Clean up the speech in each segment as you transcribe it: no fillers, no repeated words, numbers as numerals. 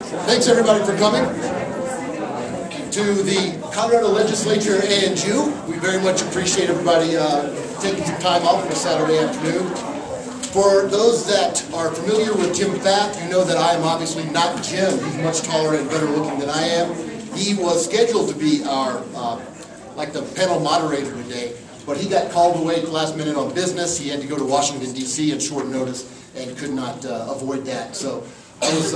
Thanks everybody for coming to the Colorado Legislature ANU. We very much appreciate everybody taking some time off on a Saturday afternoon. For those that are familiar with Jim Pfaff, you know that I am obviously not Jim. He's much taller and better looking than I am. He was scheduled to be our, like the panel moderator today, but he got called away at the last minute on business. He had to go to Washington, D.C. at short notice and could not avoid that. So I was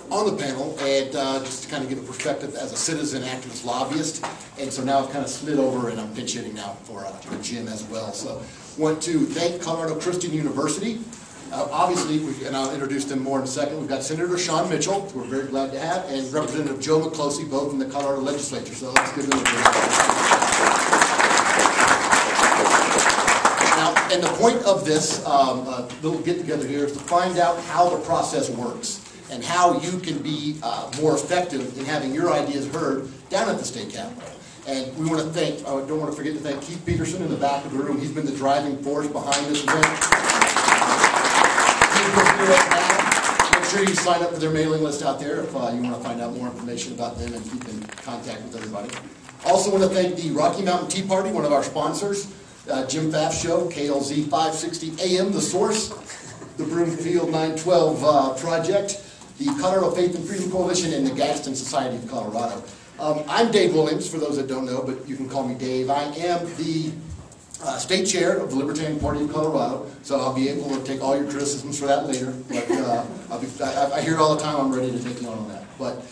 on the panel, and just to kind of give a perspective as a citizen, activist, lobbyist, and so now I've kind of slid over and I'm pinch hitting now for Jim as well. So want to thank Colorado Christian University. Obviously, and I'll introduce them more in a second, we've got Senator Shawn Mitchell, who we're very glad to have, and Representative Joe Miklosi, both in the Colorado Legislature. So let's give them a big Now, and the point of this little get-together here is to find out how the process works and how you can be more effective in having your ideas heard down at the state capitol. And we want to thank, I don't want to forget to thank Keith Peterson in the back of the room. He's been the driving force behind this event. Make sure you sign up for their mailing list out there if you want to find out more information about them and keep in contact with everybody. Also want to thank the Rocky Mountain Tea Party, one of our sponsors, Jim Pfaff Show, KLZ 560 AM, The Source, the Broomfield 912 Project, the Colorado Faith and Freedom Coalition, and the Gadsden Society of Colorado. I'm Dave Williams, for those that don't know, but you can call me Dave. I am the state chair of the Libertarian Party of Colorado, so I'll be able to take all your criticisms for that later. But I hear it all the time. I'm ready to take you on that. But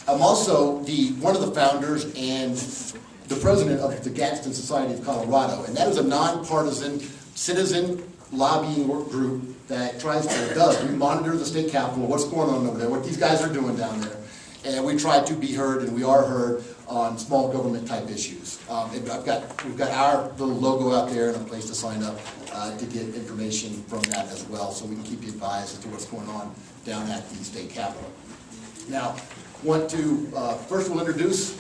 I'm also one of the founders and the president of the Gadsden Society of Colorado, and that is a nonpartisan citizen lobbying work group that we monitor the state capitol, what's going on over there, what these guys are doing down there. And we try to be heard, and we are heard on small government type issues. We've got our little logo out there and a place to sign up to get information from that as well, so we can keep you advised as to what's going on down at the state capitol. Now, first we'll introduce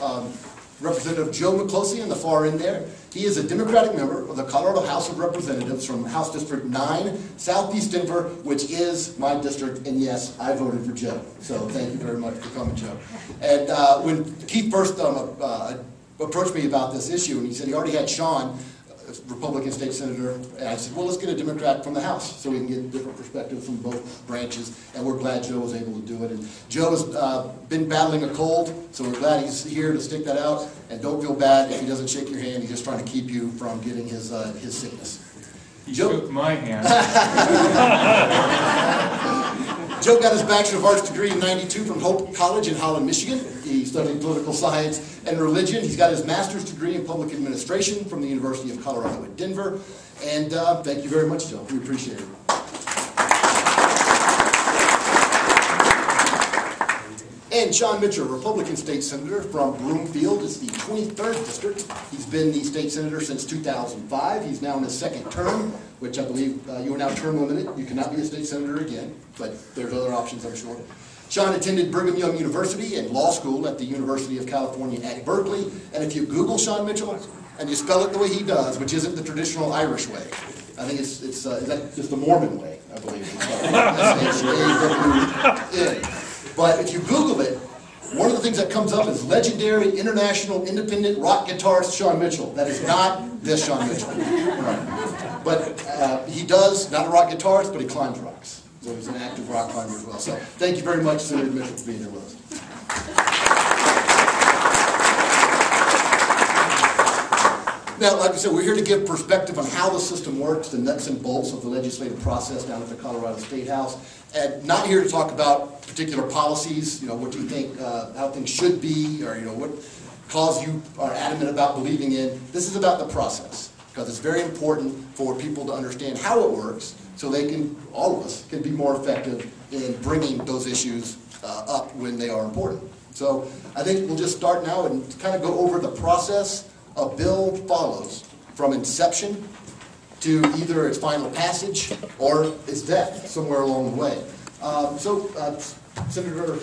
Representative Joe Miklosi on the far end there. He is a Democratic member of the Colorado House of Representatives from House District 9, Southeast Denver, which is my district, and yes, I voted for Joe. So thank you very much for coming, Joe. And when Keith first approached me about this issue, and he said he already had Shawn, Republican state senator, and I said, well, let's get a Democrat from the House so we can get different perspectives from both branches, and we're glad Joe was able to do it. And Joe has been battling a cold, so we're glad he's here to stick that out, and don't feel bad if he doesn't shake your hand. He's just trying to keep you from getting his sickness. He shook my hand. Joe got his Bachelor of Arts degree in '92 from Hope College in Holland, Michigan. He studied political science and religion. He's got his master's degree in public administration from the University of Colorado at Denver. And thank you very much, Joe. We appreciate it. And Shawn Mitchell, Republican state senator from Broomfield. It's the 23rd district. He's been the state senator since 2005. He's now in his second term, which I believe you are now term limited. You cannot be a state senator again, but there's other options, I'm sure. Shawn attended Brigham Young University and law school at the University of California at Berkeley. And if you Google Shawn Mitchell and you spell it the way he does, which isn't the traditional Irish way, I think it's is that just the Mormon way, I believe. S-H-A-W-N. But if you Google it, one of the things that comes up is legendary international independent rock guitarist Shawn Mitchell. That is not this Shawn Mitchell. Right. But he does, not a rock guitarist, but he climbs rocks. So he's an active rock climber as well. So thank you very much, Senator Mitchell, for being here with us. Now, like I said, we're here to give perspective on how the system works, the nuts and bolts of the legislative process down at the Colorado State House, and not here to talk about particular policies, what you think, how things should be, or what cause you are adamant about believing in. This is about the process, because it's very important for people to understand how it works, so they can, all of us, can be more effective in bringing those issues up when they are important. So I think we'll just start now and kind of go over the process a bill follows from inception to either its final passage or its death somewhere along the way. Senator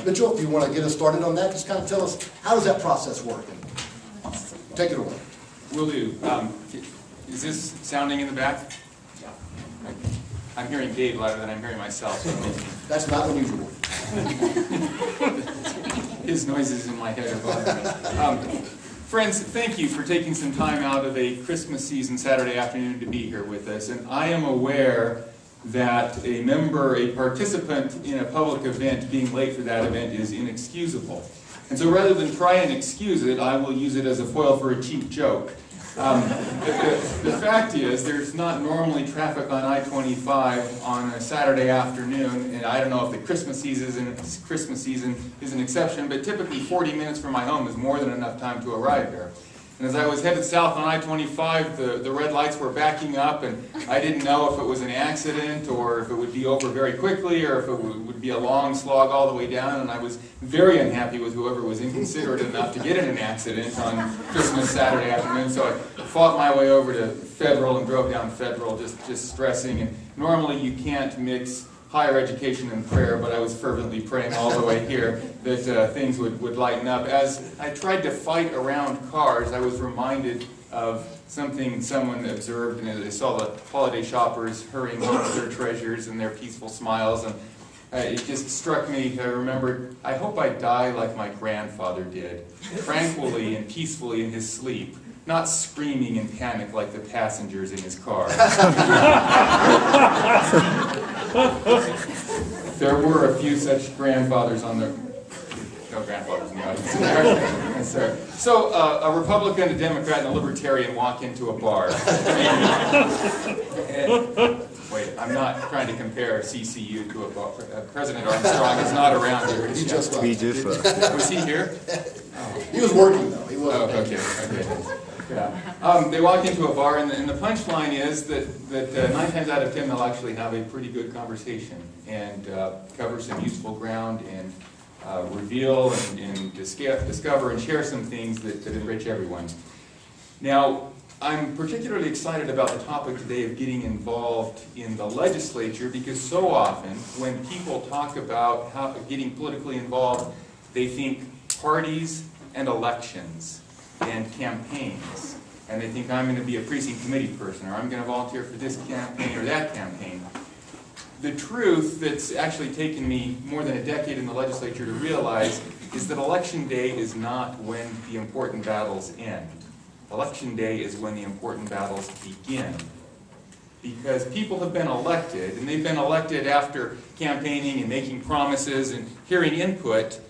Mitchell, if you want to get us started on that, just kind of tell us, how does that process work? Take it away. Will do. Is this sounding in the back? Yeah. I'm hearing Dave louder than I'm hearing myself. So that's not unusual. His noises in my head are bothering me. Friends, thank you for taking some time out of a Christmas season Saturday afternoon to be here with us. And I am aware that a participant in a public event being late for that event is inexcusable. And so rather than try and excuse it, I will use it as a foil for a cheap joke. The fact is, there's not normally traffic on I-25 on a Saturday afternoon, and I don't know if the Christmas season is an exception, but typically 40 minutes from my home is more than enough time to arrive there. And as I was headed south on I-25, the red lights were backing up, and I didn't know if it was an accident, or if it would be over very quickly, or if it would be a long slog all the way down, and I was very unhappy with whoever was inconsiderate enough to get in an accident on Christmas Saturday afternoon, so I fought my way over to Federal and drove down Federal, just stressing. And normally you can't mix higher education and prayer, but I was fervently praying all the way here that things would lighten up. As I tried to fight around cars, I was reminded of something someone observed, and they saw the holiday shoppers hurrying home with their treasures and their peaceful smiles, and it just struck me. I remembered, I hope I die like my grandfather did, tranquilly and peacefully in his sleep, not screaming in panic like the passengers in his car. There were a few such grandfathers on the... No grandfathers in the audience. Yes, sir. So a Republican, a Democrat, and a Libertarian walk into a bar. Wait, I'm not trying to compare CCU to a bar. President Armstrong is not around here. He just left. Was he here? He was working, though. He wasn't. Oh, okay. Yeah. They walk into a bar, and the punchline is that 9 times out of 10 they'll actually have a pretty good conversation and cover some useful ground and reveal and discover and share some things that enrich everyone. Now, I'm particularly excited about the topic today of getting involved in the legislature, because so often when people talk about how getting politically involved, they think parties and elections and campaigns. And they think I'm going to be a precinct committee person, or I'm going to volunteer for this campaign or that campaign. The truth that's actually taken me more than a decade in the legislature to realize is that Election Day is not when the important battles end. Election Day is when the important battles begin. Because people have been elected, and they've been elected after campaigning and making promises and hearing input,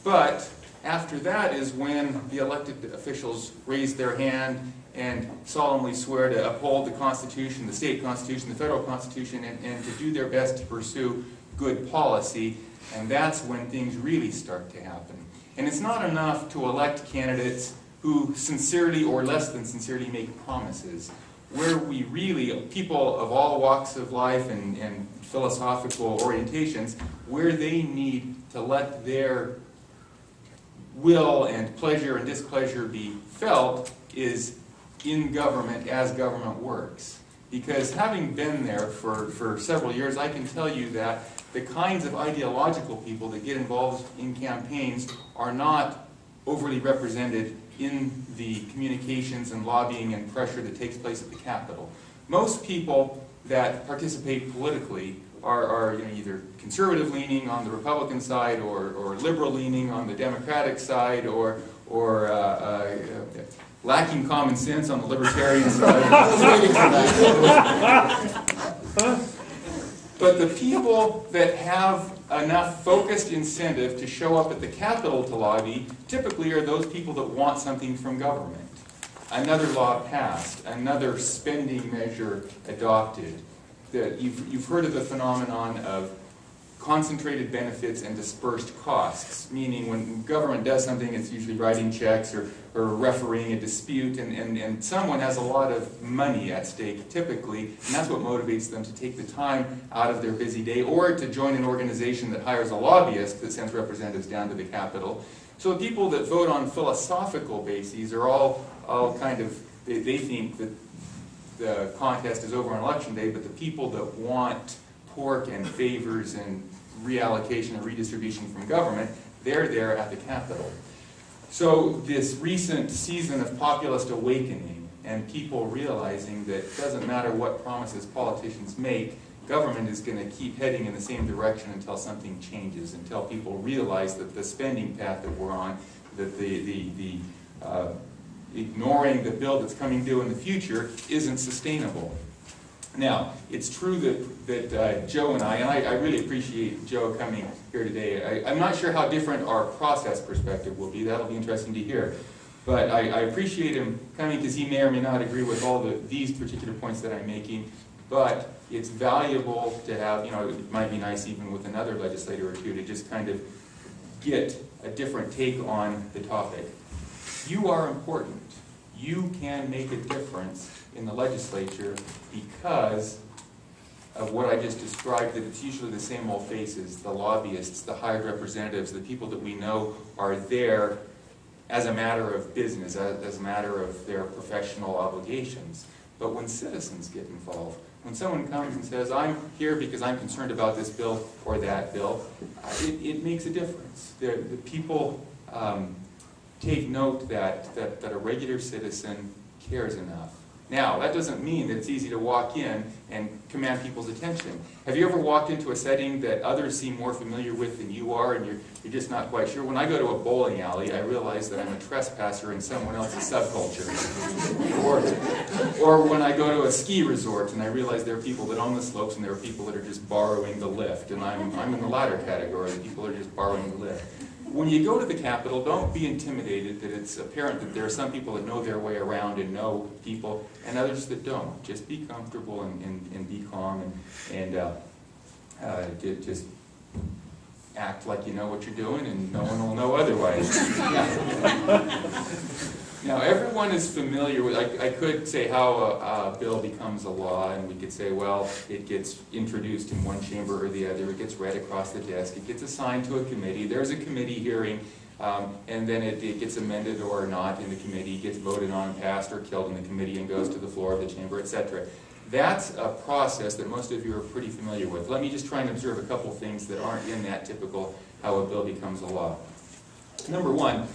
but after that is when the elected officials raise their hand and solemnly swear to uphold the Constitution, the state Constitution, the federal Constitution, and to do their best to pursue good policy, and that's when things really start to happen. And it's not enough to elect candidates who sincerely or less than sincerely make promises. Where we really, people of all walks of life and philosophical orientations, where they need to let their will and pleasure and displeasure be felt is in government as government works. Because having been there for several years, I can tell you that the kinds of ideological people that get involved in campaigns are not overly represented in the communications and lobbying and pressure that takes place at the Capitol. Most people that participate politically are either conservative-leaning on the Republican side, or liberal-leaning on the Democratic side, or lacking common sense on the Libertarian side. But the people that have enough focused incentive to show up at the Capitol to lobby typically are those people that want something from government. Another law passed, another spending measure adopted. You've heard of the phenomenon of concentrated benefits and dispersed costs, meaning when government does something, it's usually writing checks or refereeing a dispute, and someone has a lot of money at stake typically, and that's what motivates them to take the time out of their busy day or to join an organization that hires a lobbyist that sends representatives down to the Capitol. So the people that vote on philosophical bases are all kind of, they think that the contest is over on Election Day, but the people that want pork and favors and reallocation and redistribution from government, they're there at the Capitol. So this recent season of populist awakening and people realizing that it doesn't matter what promises politicians make, government is going to keep heading in the same direction until something changes, until people realize that the spending path that we're on, that ignoring the bill that's coming due in the future isn't sustainable. Now, it's true that Joe and I really appreciate Joe coming here today. I'm not sure how different our process perspective will be. That'll be interesting to hear. But I appreciate him coming because he may or may not agree with all these particular points that I'm making. But it's valuable to have, it might be nice even with another legislator or two to just kind of get a different take on the topic. You are important. You can make a difference in the legislature because of what I just described, that it's usually the same old faces, the lobbyists, the hired representatives, the people that we know are there as a matter of business, as a matter of their professional obligations. But when citizens get involved, when someone comes and says, I'm here because I'm concerned about this bill or that bill, it makes a difference. The people take note that a regular citizen cares enough. Now, that doesn't mean that it's easy to walk in and command people's attention. Have you ever walked into a setting that others seem more familiar with than you are, and you're just not quite sure? When I go to a bowling alley, I realize that I'm a trespasser in someone else's subculture. Or when I go to a ski resort, and I realize there are people that own the slopes, and there are people that are just borrowing the lift, and I'm in the latter category, the people that are just borrowing the lift. When you go to the Capitol, don't be intimidated that it's apparent that there are some people that know their way around and know people, and others that don't. Just be comfortable and be calm and just act like you know what you're doing, and no one will know otherwise. Now, everyone is familiar with, I could say how a bill becomes a law, and we could say, well, it gets introduced in one chamber or the other, it gets read across the desk, it gets assigned to a committee, there's a committee hearing, and then it gets amended or not in the committee, gets voted on, passed, or killed in the committee, and goes to the floor of the chamber, etc. That's a process that most of you are pretty familiar with. Let me just try and observe a couple things that aren't in that typical how a bill becomes a law. Number one,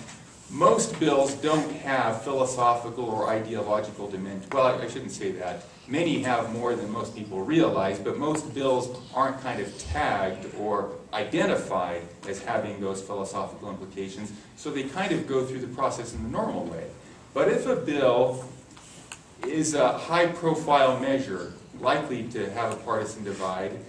most bills don't have philosophical or ideological dimension. Well, I shouldn't say that. Many have more than most people realize, but most bills aren't kind of tagged or identified as having those philosophical implications, so they kind of go through the process in the normal way. But if a bill is a high-profile measure, likely to have a partisan divide,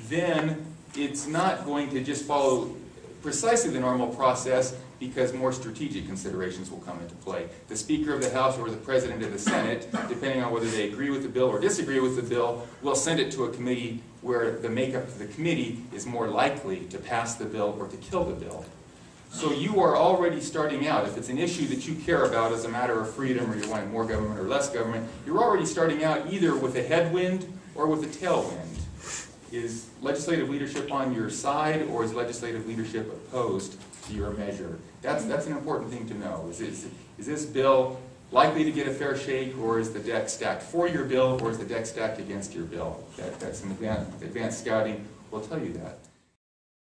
then it's not going to just follow precisely the normal process, because more strategic considerations will come into play. The Speaker of the House or the President of the Senate, depending on whether they agree with the bill or disagree with the bill, will send it to a committee where the makeup of the committee is more likely to pass the bill or to kill the bill. So you are already starting out, if it's an issue that you care about as a matter of freedom, or you want more government or less government, you're already starting out either with a headwind or with a tailwind. Is legislative leadership on your side, or is legislative leadership opposed to your measure? That's an important thing to know. Is this bill likely to get a fair shake, or is the deck stacked for your bill, or is the deck stacked against your bill? That's some advanced scouting will tell you that.